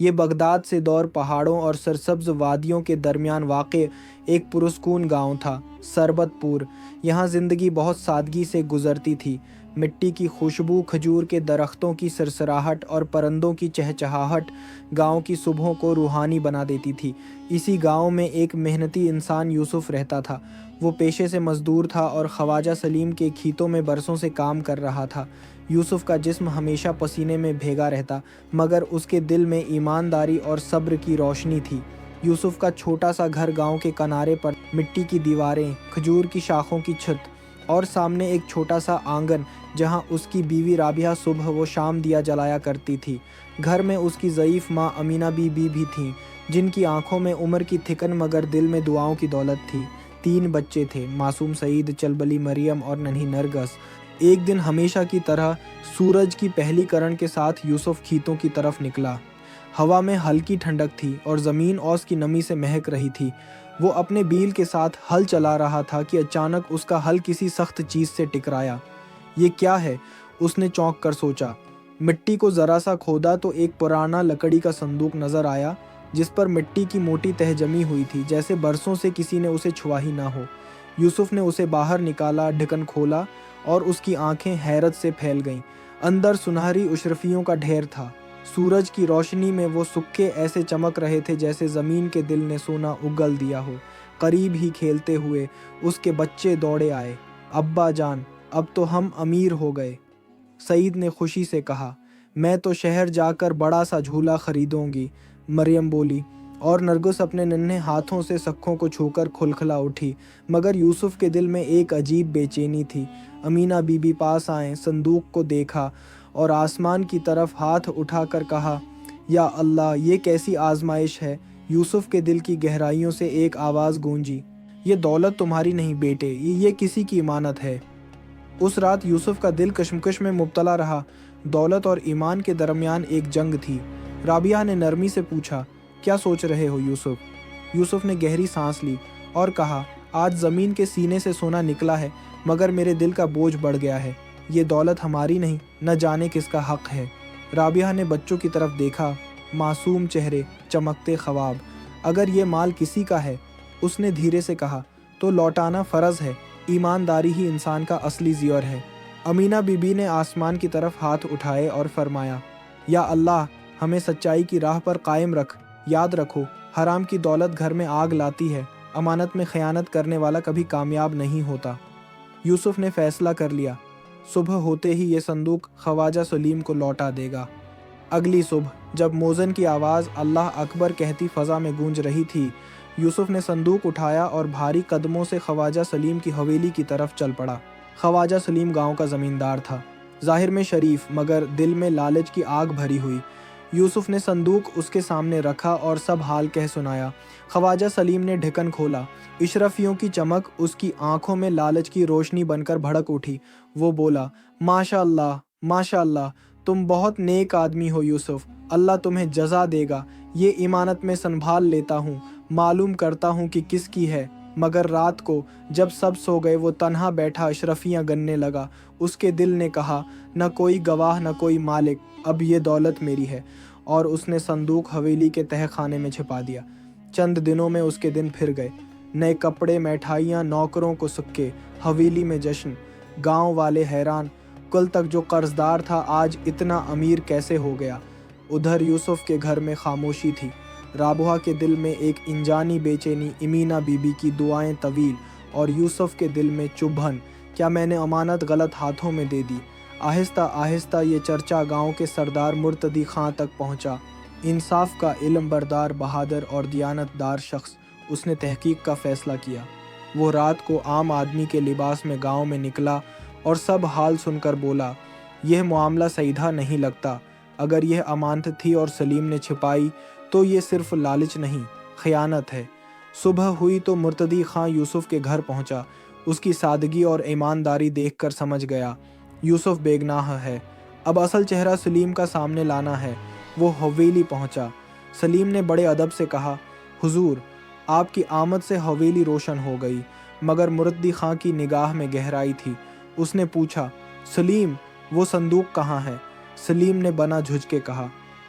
یہ بغداد سے دور پہاڑوں اور سرسبز وادیوں کے درمیان واقع ایک پرسکون گاؤں تھا، سربت پور۔ یہاں زندگی بہت سادگی سے گزرتی تھی۔ مٹی کی خوشبو، کھجور کے درختوں کی سرسراہٹ اور پرندوں کی چہچہاہٹ گاؤں کی صبحوں کو روحانی بنا دیتی تھی۔ اسی گاؤں میں ایک محنتی انسان یوسف رہتا تھا۔ وہ پیشے سے مزدور تھا اور خواجہ سلیم کے کھیتوں میں برسوں سے کام کر رہا تھا۔ یوسف کا جسم ہمیشہ پسینے میں بھیگا رہتا، مگر اس کے دل میں ایمانداری اور صبر کی روشنی تھی۔ یوسف کا چھوٹا سا گھر گاؤں کے کنارے پر، مٹی کی دیواریں، کھجور کی شاخوں کی چھت اور سامنے ایک چھوٹا سا آنگن جہاں اس کی بیوی رابعہ صبح و شام دیا جلایا کرتی تھی۔ گھر میں اس کی ضعیف ماں امینہ بی بی بھی تھیں، جن کی آنکھوں میں عمر کی تھکن مگر دل میں دعاؤں کی دولت تھی۔ 3 بچے تھے، معصوم سعید، چلبلی مریم اور ننھی نرگس۔ ایک دن ہمیشہ کی طرح سورج کی پہلی کرن کے ساتھ یوسف کھیتوں کی طرف نکلا۔ ہوا میں ہلکی ٹھنڈک تھی اور زمین اوس کی نمی سے مہک رہی تھی۔ وہ اپنے بیل کے ساتھ ہل چلا رہا تھا کہ اچانک اس کا ہل کسی سخت چیز سے ٹکرایا۔ یہ کیا ہے؟ اس نے چونک کر سوچا۔ مٹی کو ذرا سا کھودا تو ایک پرانا لکڑی کا صندوق نظر آیا، جس پر مٹی کی موٹی تہ جمی ہوئی تھی، جیسے برسوں سے کسی نے اسے چھوا ہی نہ ہو۔ یوسف نے اسے باہر نکالا، ڈھکن کھولا اور اس کی آنکھیں حیرت سے پھیل گئیں۔ اندر سنہری اشرفیوں کا ڈھیر تھا۔ سورج کی روشنی میں وہ سکے ایسے چمک رہے تھے جیسے زمین کے دل نے سونا اگل دیا ہو۔ قریب ہی کھیلتے ہوئے اس کے بچے دوڑے آئے۔ ابا جان، اب تو ہم امیر ہو گئے، سعید نے خوشی سے کہا۔ میں تو شہر جا کر بڑا سا جھولا خریدوں گی، مریم بولی، اور نرگس اپنے ننھے ہاتھوں سے سکھوں کو چھو کر کھلکھلا اٹھی۔ مگر یوسف کے دل میں ایک عجیب بے چینی تھی۔ امینہ بی بی پاس آئیں، صندوق کو دیکھا اور آسمان کی طرف ہاتھ اٹھا کر کہا، یا اللہ، یہ کیسی آزمائش ہے؟ یوسف کے دل کی گہرائیوں سے ایک آواز گونجی، یہ دولت تمہاری نہیں بیٹے، یہ کسی کی امانت ہے۔ اس رات یوسف کا دل کشمکش میں مبتلا رہا۔ دولت اور ایمان کے درمیان ایک جنگ تھی۔ رابعہ نے نرمی سے پوچھا، کیا سوچ رہے ہو یوسف؟ یوسف نے گہری سانس لی اور کہا، آج زمین کے سینے سے سونا نکلا ہے، مگر میرے دل کا بوجھ بڑھ گیا ہے۔ یہ دولت ہماری نہیں، نہ جانے کس کا حق ہے۔ رابعہ نے بچوں کی طرف دیکھا، معصوم چہرے، چمکتے خواب۔ اگر یہ مال کسی کا ہے، اس نے دھیرے سے کہا، تو لوٹانا فرض ہے۔ ایمانداری ہی انسان کا اصلی زیور ہے۔ امینہ بی بی نے آسمان کی طرف ہاتھ اٹھائے اور فرمایا، یا اللہ، ہمیں سچائی کی راہ پر قائم رکھ۔ یاد رکھو، حرام کی دولت گھر میں آگ لاتی ہے۔ امانت میں خیانت کرنے والا کبھی کامیاب نہیں ہوتا۔ یوسف نے فیصلہ کر لیا، صبح ہوتے ہی یہ صندوق خواجہ سلیم کو لوٹا دے گا۔ اگلی صبح جب موذن کی آواز اللہ اکبر کہتی فضا میں گونج رہی تھی، یوسف نے صندوق اٹھایا اور بھاری قدموں سے خواجہ سلیم کی حویلی کی طرف چل پڑا۔ خواجہ سلیم گاؤں کا زمیندار تھا، ظاہر میں شریف مگر دل میں لالچ کی آگ بھری ہوئی۔ یوسف نے صندوق اس کے سامنے رکھا اور سب حال کہہ سنایا۔ خواجہ سلیم نے ڈھکن کھولا۔ اشرفیوں کی چمک اس کی آنکھوں میں لالچ کی روشنی بن کر بھڑک اٹھی۔ وہ بولا، ماشاء اللہ، ماشاء اللہ، تم بہت نیک آدمی ہو یوسف، اللہ تمہیں جزا دے گا۔ یہ ایمانت میں سنبھال لیتا ہوں، معلوم کرتا ہوں کہ کس کی ہے۔ مگر رات کو جب سب سو گئے وہ تنہا بیٹھا اشرفیاں گننے لگا۔ اس کے دل نے کہا، نہ کوئی گواہ نہ کوئی مالک، اب یہ دولت میری ہے، اور اس نے صندوق حویلی کے تہہ خانے میں چھپا دیا۔ چند دنوں میں اس کے دن پھر گئے، نئے کپڑے، مٹھائیاں، نوکروں کو سکے، حویلی میں جشن۔ گاؤں والے حیران، کل تک جو قرض دار تھا آج اتنا امیر کیسے ہو گیا؟ ادھر یوسف کے گھر میں خاموشی تھی۔ رابعہ کے دل میں ایک انجانی بے چینی، امینہ بی بی کی دعائیں طویل، اور یوسف کے دل میں چبھن، کیا میں نے امانت غلط ہاتھوں میں دے دی؟ آہستہ آہستہ یہ چرچا گاؤں کے سردار مرتدی خاں تک پہنچا۔ انصاف کا علم بردار، بہادر اور دیانت دار شخص، اس نے تحقیق کا فیصلہ کیا۔ وہ رات کو عام آدمی کے لباس میں گاؤں میں نکلا اور سب حال سن کر بولا، یہ معاملہ سیدھا نہیں لگتا۔ اگر یہ امانت تھی اور سلیم نے چھپائی تو یہ صرف لالچ نہیں، خیانت ہے۔ صبح ہوئی تو مرتدی خاں یوسف کے گھر پہنچا۔ اس کی سادگی اور ایمانداری دیکھ کر سمجھ گیا، یوسف بے گناہ ہے۔ اب اصل چہرہ سلیم کا سامنے لانا ہے۔ وہ حویلی پہنچا۔ سلیم نے بڑے ادب سے کہا، حضور، آپ کی آمد سے حویلی روشن ہو گئی۔ مگر مرتدی خاں کی نگاہ میں گہرائی تھی۔ اس نے پوچھا، سلیم، وہ صندوق کہاں ہے؟ سلیم نے بنا جھج کے کہا،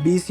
20